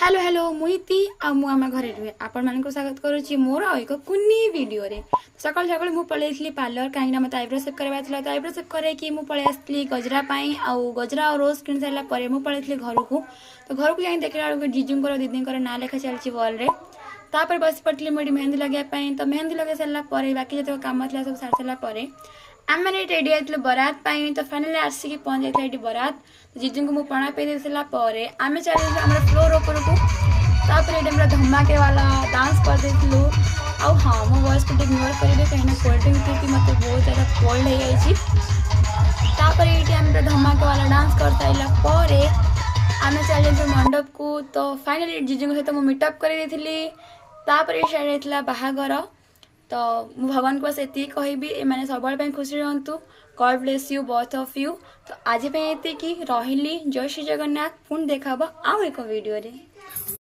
Hello hello मुईती आम घरे रुहे आपण मानक स्वागत करुच्ची मोर एक कुनी वीडियो रे सकाल सकाल मु पळेइथली पार्लर कहीं मत आईब्रो सेप करबा थला तो आईब्रो सेप करे कि मु पळे आसली गजरा पाई आउ गजरा और रोज किन सारा परे मु पळेइथली घर को तो घर को जाई देखला बेलको जीजूंकर दीदींकर ना लेखा चलची वॉल रे तापर बस पटली मेडी मेहंदी लगे पाई तो मेहंदी लगे सारा परे बाकी जतो काम थला सब सार सारा परे आम मैंने रेडी आइल बरात पाई तो फाइनली आसिक पहुंच जाइए बरात जीजू को मुझे पणा पे देसारापर आम चल आम फ्लोर ऊपर को तापर ये धमाके वाला डांस कर देलु आ हाँ मो वॉइस को इग्नोर करेंगे कहीं कोल्ड ड्रिंक पी मत बहुत ज़्यादा कोल्ड हो जापर ये आम धमाके वाला डांस कर सारापर आम चल मंडप को तो फाइनली जीजू सहित मुझे मीटअप कर साइड बाहागर तो मु भगवान को बस ये कहबी मैंने सब खुशी रहतु God bless you both of you तो आज ये रही जय श्री जगन्नाथ पुणी देखा आउ एक वीडियो रे।